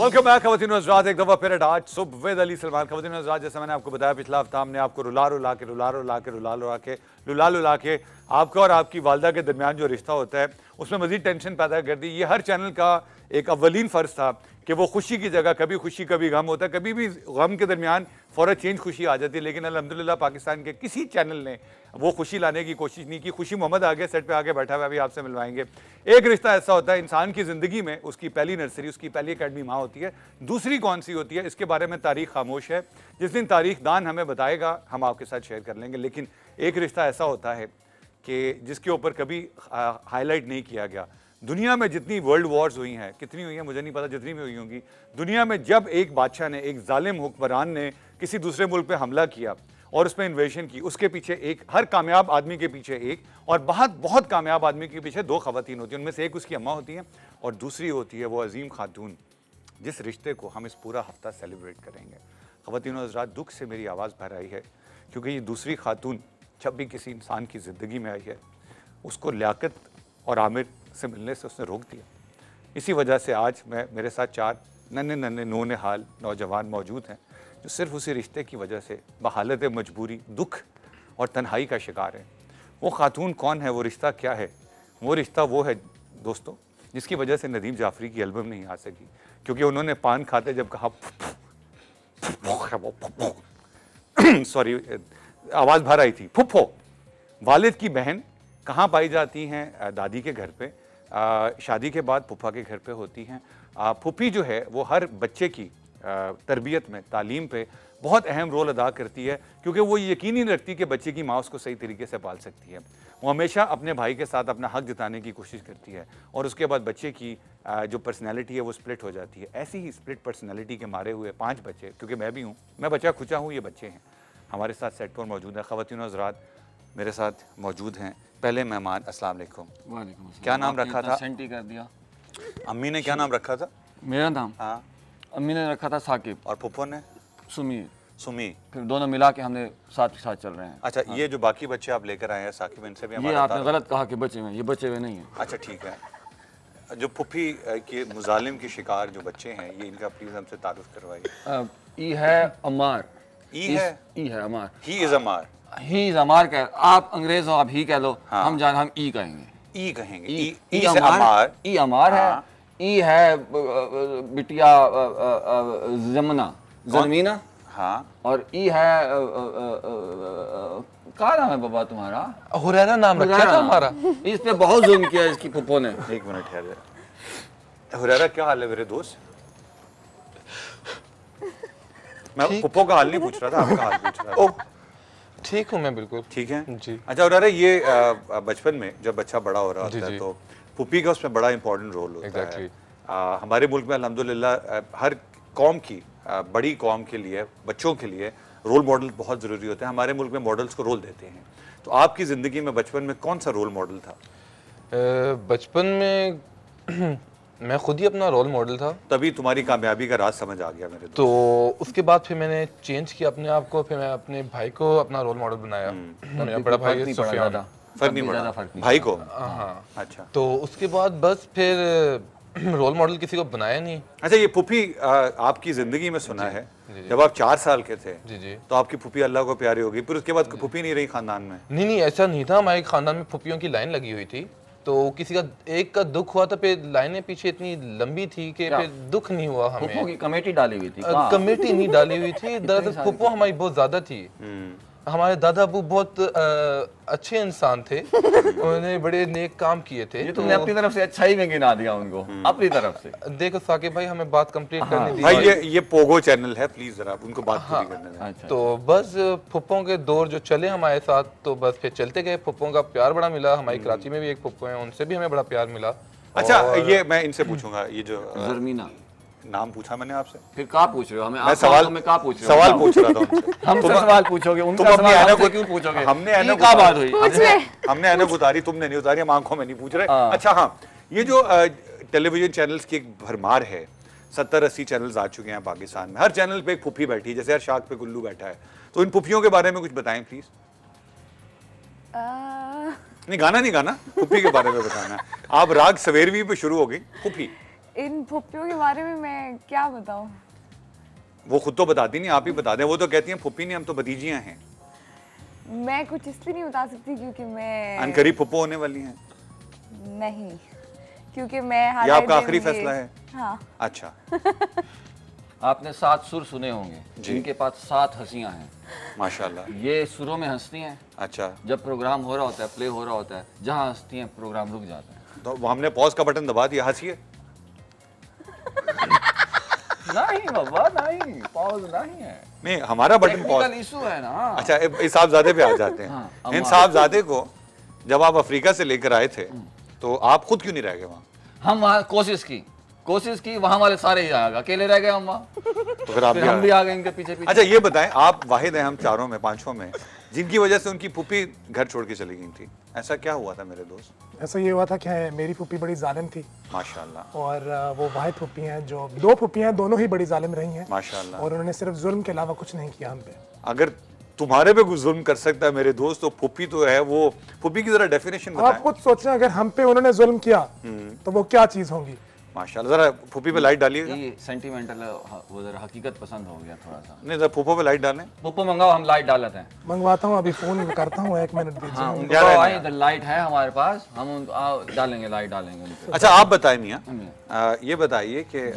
Welcome back खवातीन और हज़रात, एक दफ़ा फिर आज सुबह विद अली सलमान। खवातीन और हज़रात, जैसे मैंने आपको बताया पिछला हफ्ता हमने आपको रुला के आपका और आपकी वालदा के दरमियान जो रिश्ता होता है उसमें मज़ीद टेंशन पैदा कर दी। ये हर चैनल का एक अव्वलीन फ़र्ज़ था कि वो खुशी की जगह कभी खुशी कभी गम होता है, कभी भी गम के दरमियान फ़ौरन चेंज खुशी आ जाती है। लेकिन अल्हम्दुलिल्लाह पाकिस्तान के किसी चैनल ने वो खुशी लाने की कोशिश नहीं की। खुशी मोहम्मद आगे सेट पे आके बैठा हुआ, अभी आपसे मिलवाएंगे। एक रिश्ता ऐसा होता है इंसान की ज़िंदगी में, उसकी पहली नर्सरी, उसकी पहली अकेडमी माँ होती है। दूसरी कौन सी होती है, इसके बारे में तारीख खामोश है। जिस दिन तारीख दान हमें बताएगा हम आपके साथ शेयर कर लेंगे। लेकिन एक रिश्ता ऐसा होता है कि जिसके ऊपर कभी हाईलाइट नहीं किया गया। दुनिया में जितनी वर्ल्ड वॉर्स हुई हैं, कितनी हुई हैं मुझे नहीं पता, जितनी भी हुई होंगी दुनिया में, जब एक बादशाह ने, एक जालिम हुक्मरान ने किसी दूसरे मुल्क पे हमला किया और उस पर इन्वेशन की, उसके पीछे एक, हर कामयाब आदमी के पीछे एक, और बहुत कामयाब आदमी के पीछे दो खवातीन होती हैं। उनमें से एक उसकी अम्मा होती हैं और दूसरी होती है वो अजीम खातून, जिस रिश्ते को हम इस पूरा हफ्ता सेलिब्रेट करेंगे। खवातीन और हज़रात, दुख से मेरी आवाज़ भर आई है क्योंकि ये दूसरी खातून जब भी किसी इंसान की ज़िंदगी में आई है उसको लियाकत और आमिर से मिलने से उसने रोक दिया। इसी वजह से आज मेरे साथ चार नन्हे नूने हाल नौजवान मौजूद हैं जो सिर्फ उसी रिश्ते की वजह से बहालत मजबूरी, दुख और तन्हाई का शिकार है। वो खातून कौन है, वो रिश्ता क्या है? वो रिश्ता वो है दोस्तों जिसकी वजह से नदीम जाफरी की एल्बम नहीं आ सकी, क्योंकि उन्होंने पान खाते जब कहा सॉरी आवाज़ भर आई थी, फुफ्फो। वालिद की बहन कहाँ पाई जाती हैं? दादी के घर पे। शादी के बाद फुफा के घर पे होती हैं। फुफी जो है वो हर बच्चे की तरबियत में, तालीम पे बहुत अहम रोल अदा करती है, क्योंकि वो यकीन नहीं रखती कि बच्चे की माँ उसको सही तरीके से पाल सकती है। वो हमेशा अपने भाई के साथ अपना हक जताने की कोशिश करती है और उसके बाद बच्चे की जो पर्सनैलिटी है वो स्प्लिट हो जाती है। ऐसी ही स्प्लिट पर्सनैलिटी के मारे हुए 5 बच्चे, क्योंकि मैं भी हूँ, मैं बच्चा खुचा हूँ, ये बच्चे हैं, हमारे साथ सेट पर मौजूद है। ख़वातीन और हज़रात, मेरे साथ मौजूद हैं पहले मेहमान। अस्सलाम वालेकुम। वालेकुम। क्या नाम रखा था? सेंटी कर दिया। अम्मी ने क्या नाम रखा था? मेरा नाम? हाँ। अम्मी ने रखा था साकिब। और फुफ्फो ने? सुमी। फिर दोनों मिला के हमने साथ चल रहे हैं। अच्छा, ये जो बाकी बच्चे आप लेकर आए हैं साकिब, इनसे भी ये आपने गलत कहा कि बच्चे हुए, ये बच्चे हुए नहीं हैं। अच्छा ठीक है। जो फुफ्फी के मुजालिम के शिकार जो बच्चे हैं, ये इनका प्लीज हमसे तारुफ करवाइए। ई है अमार। ई है अमार। He is Amar. He is अमार कह, आप अंग्रेज हो, आप ही कह लो। हाँ। हम ई कहेंगे। ई कहेंगे। ई अमार। ई अमार है। ई है बिटिया जमीना। हाँ। और ई है क्या नाम है बाबा तुम्हारा? हुरैरा नाम रखा था हमारा। इस पे बहुत जुल्म किया इसकी फुप्पो ने। एक मिनट ठहर। हुरैरा क्या हाल है मेरे दोस्त? मैं फुप्पो का हाल नहीं पूछ रहा था, आपका हाल पूछ रहा था। ठीक हूँ मैं, बिल्कुल ठीक है जी। अच्छा हुरैरा, ये बचपन में जब बच्चा बड़ा हो रहा होता है तो फुप्पी का उसमें बड़ा इंपॉर्टेंट रोल होता है। हमारे मुल्क में अल्हम्दुलिल्लाह हर कौम की, बड़ी कौम के लिए, बच्चों के लिए रोल मॉडल बहुत ज़रूरी होते हैं। हमारे मुल्क में मॉडल्स को रोल देते हैं। तो आपकी ज़िंदगी में बचपन में कौन सा रोल मॉडल था? बचपन में मैं खुद ही अपना रोल मॉडल था। तभी तुम्हारी कामयाबी का राज समझ आ गया मेरे। तो उसके बाद फिर मैंने चेंज किया अपने आप को, फिर मैं अपने भाई को अपना रोल मॉडल बनाया। मेरा बड़ा भाई है सुफियान। फर्क नहीं पड़ा भाई को? हाँ। अच्छा। तो उसके बाद बस फिर रोल मॉडल किसी को बनाया नहीं। अच्छा, ये फुफी आपकी जिंदगी में सुना है जब आप 4 साल के थे जी तो आपकी फुफी अल्लाह को प्यारी होगी, फिर उसके बाद फुफी नहीं रही खानदान में? नहीं, ऐसा नहीं था। हमारे खानदान में फुफियों की लाइन लगी हुई थी, तो किसी का एक का दुख हुआ था, फिर लाइनें पीछे इतनी लंबी थी कि फिर दुख नहीं हुआ हमें। फुप्पो की कमेटी डाली हुई थी? कमेटी नहीं डाली हुई थी, दरअसल फुप्पो हमारी बहुत ज्यादा थी। हमारे दादा अबू बहुत अच्छे इंसान थे, उन्होंने बड़े नेक काम किए थे। ये तुमने अपनी तरफ से अच्छाई में गिना दिया उनको, अपनी तरफ से। देखो साकिब भाई, हमें बात कंप्लीट करने दी भाई। ये पोगो चैनल है, प्लीज जरा उनको बात पूरी करने दें। अच्छा। तो बस फुप्पों के दौर जो चले हमारे साथ, तो बस फिर चलते गए। फुप्पों का प्यार बड़ा मिला। हमारी कराची में भी एक फुप्पो है, उनसे भी हमें बड़ा प्यार मिला। अच्छा, ये मैं इनसे पूछूंगा, ये जो जरमीना नाम पूछा मैंने आपसे, फिर कहाँ पूछ रहे हो हमें? मैं सवाल में कहाँ पूछ रहे हो? सवाल पूछ रहा था उनसे। हमसे सवाल पूछोगे, उनका सवाल हमसे क्यों पूछोगे? हमने क्या बात हुई? हमने ऐनक उतारी, तुमने नहीं उतारी, हम आंखों में नहीं पूछ रहे। अच्छा हाँ, ये जो टेलीविजन चैनल्स की एक भरमार है, 70-80 चैनल्स आ चुके हैं पाकिस्तान में। हर चैनल पे एक फुफी बैठी है, जैसे हर शाख पे गुल्लू बैठा है। तो इन फुफियों के बारे में कुछ बताएं प्लीज। नहीं गाना नहीं गाना, फुफी के बारे में बताना। आप राग सवेरवी पे शुरू हो गई फुफी। इन फुप्पियों के बारे में मैं क्या बताऊं? वो खुद तो बताती नहीं, आप ही बता दें। वो तो कहती हैं फुप्पी नहीं, हम तो भतीजियां हैं। मैं कुछ इसलिए नहीं बता सकती क्योंकि मैं अनकरीब फुप्पो होने वाली हैं। नहीं, क्योंकि मैं ये आपका आखिरी फैसला है? हाँ। अच्छा। आपने 7 सुर सुने होंगे, जिनके पास 7 हंसियां हैं। माशाल्लाह। ये सुरों में हंसती हैं। अच्छा, जब प्रोग्राम हो रहा होता है, प्ले हो रहा होता है, जहाँ हंसती हैं प्रोग्राम रुक जाता है। तो वो हमने पॉज का बटन दबा दिया, हंसिए। नहीं बाबा, नहीं, पॉज नहीं है। नहीं, हमारा बटन टेक्निकल पॉज। इशू है ना। अच्छा, इस साहबजादे पे आ जाते हैं। हाँ, इन साहबजादे को जब आप अफ्रीका से लेकर आए थे तो आप खुद क्यों नहीं रह गए वहाँ? हम वहाँ कोशिश की, वहाँ वाले सारे ही आएगा, अकेले रह गए हम वहाँ। तो फिर आप हम भी आ गए इनके पीछे पीछे। अच्छा, ये बताएं, आप वाहिद हैं हम चारों में, पांचों में, जिनकी वजह से उनकी फूफी घर छोड़ के चली गई थी। ऐसा क्या हुआ था मेरे दोस्त? ऐसा ये हुआ था कि मेरी फूफी बड़ी जालिम थी माशाल्लाह। और वो वाहिद फूफी हैं, जो 2 फूफियाँ हैं, दोनों ही बड़ी जालिम रही हैं माशाल्लाह। और उन्होंने सिर्फ जुल्म के अलावा कुछ नहीं किया हम पे। अगर तुम्हारे पे कुछ जुल्म कर सकता है मेरे दोस्त, तो फूफी तो है। वो फूफी की जरा डेफिनेशन आप बताएं। खुद सोचें, अगर हम पे उन्होंने जुल्म किया तो वो क्या चीज़ होंगी। माशाल्लाह, जरा फूफी पे लाइट डालिएगा। ये सेंटिमेंटल वो जरा हकीकत पसंद हो गया थोड़ा सा। नहीं, जरा फूफो पे लाइट डालें। पुप्पो मंगाओ, हम लाइट डाल लेते हैं। मंगवाता हूँ, अभी फोन करता हूँ, 1 मिनट दीजिए। हाँ, उनको जा रहे हैं आए, इधर लाइट है हमारे पास, हम डालेंगे, लाइट डालेंगे उनको। अच्छा, आप बताएं मियाँ, ये बताइए कि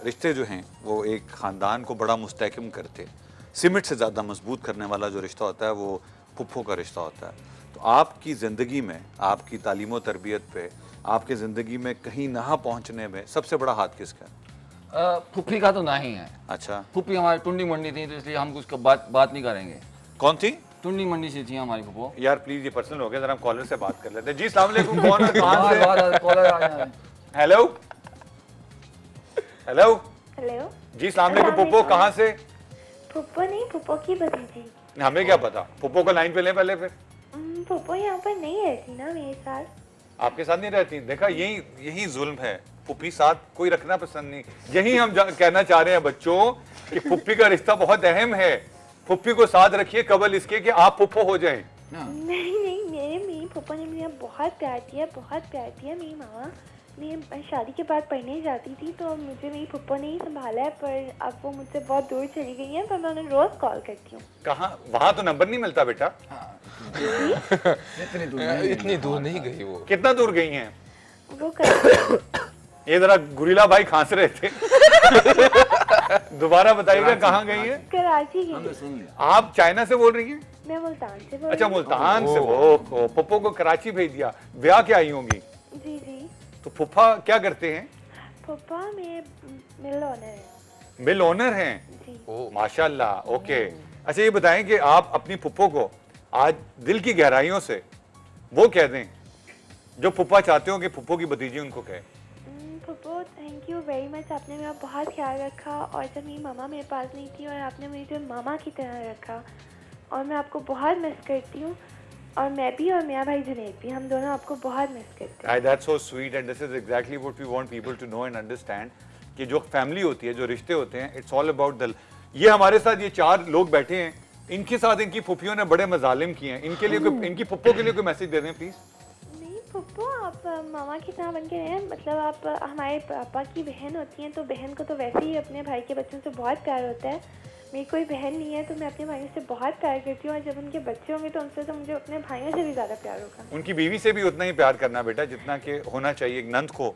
रिश्ते जो हैं वो एक ख़ानदान को बड़ा मुस्तहकम करते, सीमेंट से ज़्यादा मजबूत करने वाला जो रिश्ता होता है वो फुफ्फो का रिश्ता होता है। तो आपकी ज़िंदगी में, आपकी तालीम और तरबियत पे, आपकी ज़िंदगी में कहीं ना पहुँचने में सबसे बड़ा हाथ किसका है? फुफ्फी का तो नहीं है। अच्छा, फुफ्फी हमारी टुंडी मंडी थी, तो इसलिए हम कुछ बात नहीं करेंगे। कौन थी? टुंडी मंडी से थी हमारी फुफ्फो। यार प्लीज़, ये पर्सनल हो गया, ज़रा हम कॉलर से बात कर लेते हैं। जी अस्सलाम वालेकुम, कौन है, कहाँ से? कॉलर आ गया है। Hello hello. हेलो जी अस्सलाम वालेकुम पुप्पो, कहाँ से? फुप्पो नहीं, फुप्पो की भतीजी। हमें क्या पता, पुप्पो को लाइन पे लें पहले। फिर फुप्पो यहाँ पर नहीं रहती ना मेरे साथ। आपके साथ नहीं रहती? देखा, यही जुल्म है, फुप्पी साथ कोई रखना पसंद नहीं। यही हम कहना चाह रहे हैं बच्चों कि फुप्पी का रिश्ता बहुत अहम है। फुप्पी को साथ रखिए कबल इसके कि आप फुप्पो हो जाएं। नहीं, मेरी फुप्पो ने मुझे बहुत प्यार दिया। मेरी मामा, मैं शादी के बाद पढ़ने जाती थी तो मुझे मेरी फुप्पो ने ही संभाला है, पर अब वो मुझसे बहुत दूर चली गई है, पर मैं उन्हें रोज कॉल करती हूँ। कहाँ? वहाँ तो नंबर नहीं मिलता बेटा। इतनी दूर नहीं गई वो। कितना दूर गई हैं? वो कर ये जरा गुरीला भाई खांस रहे थे। दोबारा बताइएगा, कहाँ गई है? कराची गई। सुन लिया। आप चाइना से बोल रही हैं? मैं मुल्तान से बोल अच्छा, रही हूँ। मुल्तान से। वो पुप्पो को कराची भेज दिया, ब्याह के आई होंगी। जी जी। तो फुफ्फा क्या करते हैं? फुप्पा मिल ओनर है। मिल ओनर हैं? जी। माशाल्लाह, ओके। अच्छा, ये बताएं कि आप अपनी फुप्पो को आज दिल की गहराइयों से वो कह दें जो फुप्पा चाहते हो कि फुप्पो की भतीजी उनको कहे। फुप्पो, थैंक यू वेरी मच, आपने मेरा बहुत ख्याल रखा, और जब मेरी मामा मेरे पास नहीं थी और आपने मुझे मामा की तरह रखा, और मैं आपको बहुत मिस करती हूँ, और मैं भी और मेरा भाई जुनैद भी, हम दोनों आपको बहुत मिस करते हैं। That's so sweet and this is exactly what we want people to know and understand कि जो फैमिली होती है, जो रिश्ते होते हैं, it's all about the। ये हमारे साथ ये 4 लोग बैठे हैं, इनके साथ इनकी फुफियों ने बड़े मजालिम किए हैं। इनके लिए इनकी फुप्पो के लिए कोई मैसेज दे दें प्लीज। नहीं फुप्पो, आप मामा की तरह बन के रहें, मतलब आप हमारे पापा की बहन होती हैं, तो बहन को तो वैसे ही अपने भाई के बच्चों से बहुत प्यार होता है। मेरी कोई बहन नहीं है तो मैं अपने भाइयों से बहुत प्यार करती हूँ, और जब उनके बच्चे होंगे तो उनसे तो मुझे अपने भाइयों से भी ज़्यादा प्यार होगा। उनकी बीवी से भी उतना ही प्यार करना बेटा जितना कि होना चाहिए एक नंद को।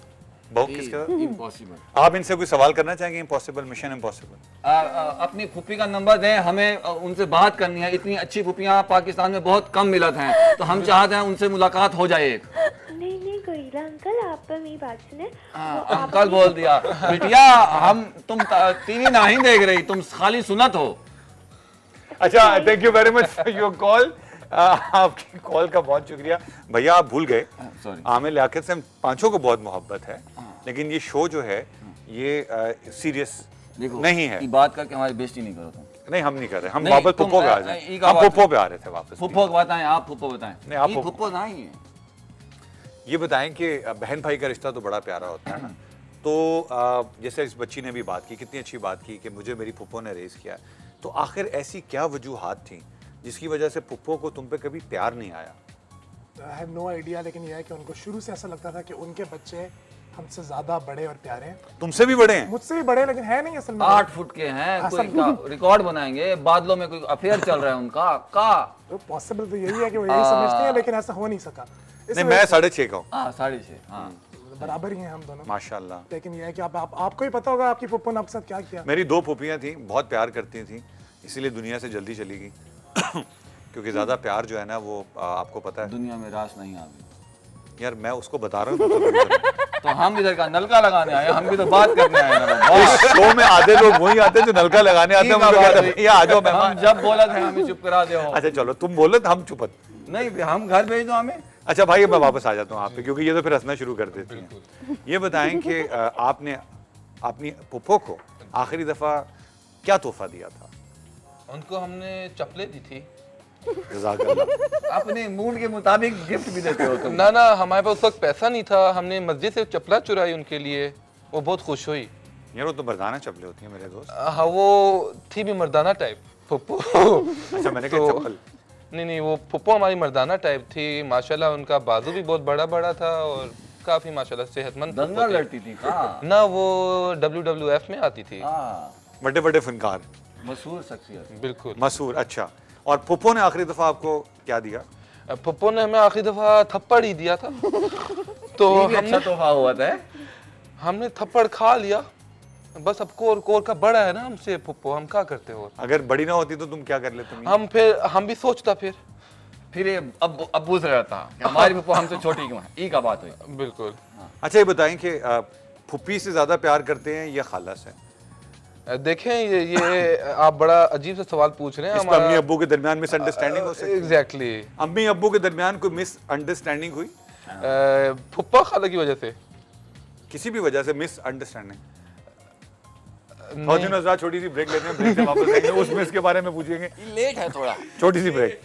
बहुत किसका? इम्पॉसिबल। आप इनसे कोई सवाल करना चाहेंगे? Impossible, mission impossible. अपनी फुप्पी का नंबर दें, हमें उनसे बात करनी है। इतनी अच्छी फुप्पियाँ पाकिस्तान में बहुत कम मिलत हैं, तो हम चाहते हैं उनसे मुलाकात हो जाए एक। नहीं गोरिल्ला अंकल, आप मेरी बात सुने। अंकल बोल दिया। बिटिया, तुम टीवी नहीं देख रही, तुम खाली सुनत हो। अच्छा, thank you very much for your call. आपकी कॉल का बहुत शुक्रिया भैया। आप भूल गए, आमिर लियाकत से हम पांचों को बहुत मोहब्बत है, लेकिन ये शो जो है ये सीरियस नहीं है। बात करके हमारी बेइज्जती नहीं करो तुम। नहीं, हम नहीं कर रहे, हम वापस फुप्पो पे आ जाए। हम फुप्पो पे आ रहे थे वापस। फुप्पो बताएं, आप फुप्पो बताएं। नहीं, आप फुप्पो नहीं है। ये बताएं कि बहन भाई का रिश्ता तो बड़ा प्यारा होता है ना, तो जैसे इस बच्ची ने भी बात की, कितनी अच्छी बात की कि मुझे मेरी फुप्पो ने रेस किया, तो आखिर ऐसी क्या वजूहात थी जिसकी वजह से फुप्पो को तुम पे कभी प्यार नहीं आया? आई हैव नो आइडिया, लेकिन यह है कि उनको शुरू से ऐसा लगता था कि उनके बच्चे हमसे ज्यादा बड़े और प्यारे हैं, तुमसे भी बड़े हैं? मुझसे भी बड़े, लेकिन है नहीं असल में। 8 फुट के हैं, कोई रिकॉर्ड बनाएंगे, बादलों में कोई अफेयर चल रहा है उनका का। पॉसिबल तो यही है कि वो यही समझते हैं, लेकिन ऐसा हो नहीं सका। नहीं, मैं 6.5 का हूँ। 6.5, हाँ बराबर ही हैं हम दोनों। माशाल्लाह। लेकिन ये है कि आपको ही पता होगा आपकी फुप्पो ने आपके साथ क्या किया। मेरी 2 फूफियाँ थी, बहुत प्यार करती थी, इसीलिए दुनिया से जल्दी चली गई। क्योंकि ज्यादा प्यार जो है ना वो आपको पता है दुनिया में रास नहीं आ गई। यार मैं उसको बता रहा हूँ। तो हम इधर का नलका लगाने आए, हम भी तो बात करने आए ना। शो में आधे लोग वही आते हैं जो नलका लगाने आते हैं, मुझे कहते हैं भैया आ जाओ मेहमान। हम जब बोला था हमें चुप करा दे। अच्छा चलो, तुम बोलो तो हम चुप। नहीं, हम घर भेज दो हमें। अच्छा भाई, मैं वापस आ जाता हूँ आप पे, क्योंकि ये तो फिर हंसना शुरू कर देती हैं। ये बताएं कि आपने अपनी पुप्पो को आखिरी दफा क्या तोहफा दिया था? उनको हमने चप्पलें दी थी। जज़ाकल्लाह। अपने मूड के मुताबिक गिफ्ट भी देते हो तुम। ना हमारे पास उस वक्त पैसा नहीं था, हमने मस्जिद से चप्पला चुराई उनके लिए, वो बहुत खुश हुई। यार वो तो मर्दाना चप्पलें होती हैं मेरे दोस्त। हाँ, वो थी भी मर्दाना टाइप पुप्पो। अच्छा, मैंने कहा चप्पल। नहीं, वो पुप्पो हमारी मर्दाना टाइप थी। माशाल्लाह उनका बाजू भी बहुत बड़ा था और काफी माशाल्लाह सेहतमंद दंगा लड़ती थी ना, वो WWF में आती थी। बड़े बड़े फनकार, मशहूर शख्सियत। बिल्कुल मशहूर। अच्छा, और पुप्पो ने आखिरी दफा आपको क्या दिया? पुप्पो ने हमें आखिरी दफा थप्पड़ ही दिया था। तो अच्छा तोहफा हुआ था। हमने थप्पड़ खा लिया बस। अब कोर का बड़ा है ना हमसे पुप्पो, हम क्या करते हो। अगर बड़ी ना होती तो तुम क्या कर लेते? हम भी सोचता फिर ये अब पूछ रहा था कि हमारी पुप्पो हमसे छोटी क्यों है। ई का बात हुई। बिल्कुल। अच्छा ये बताएं कि फुप्पी से ज्यादा प्यार करते हैं या खाला से? देखें, ये आप बड़ा अजीब सा सवाल पूछ रहे हैं। इस पर अम्मी अब्बू के दरमियान मिसअंडरस्टैंडिंग हो सकती है? एग्जैक्टली। अम्मी अब्बू के दरमियान कोई मिसअंडरस्टैंडिंग हुई? फुप्पा खाला की वजह से? किसी भी वजह से मिसअंडरस्टैंडिंग? छोटी सी ब्रेक लेते हैं, ब्रेक से वापस आएंगे, उस मिस के बारे में पूछेंगे। लेट है थोड़ा। छोटी सी ब्रेक।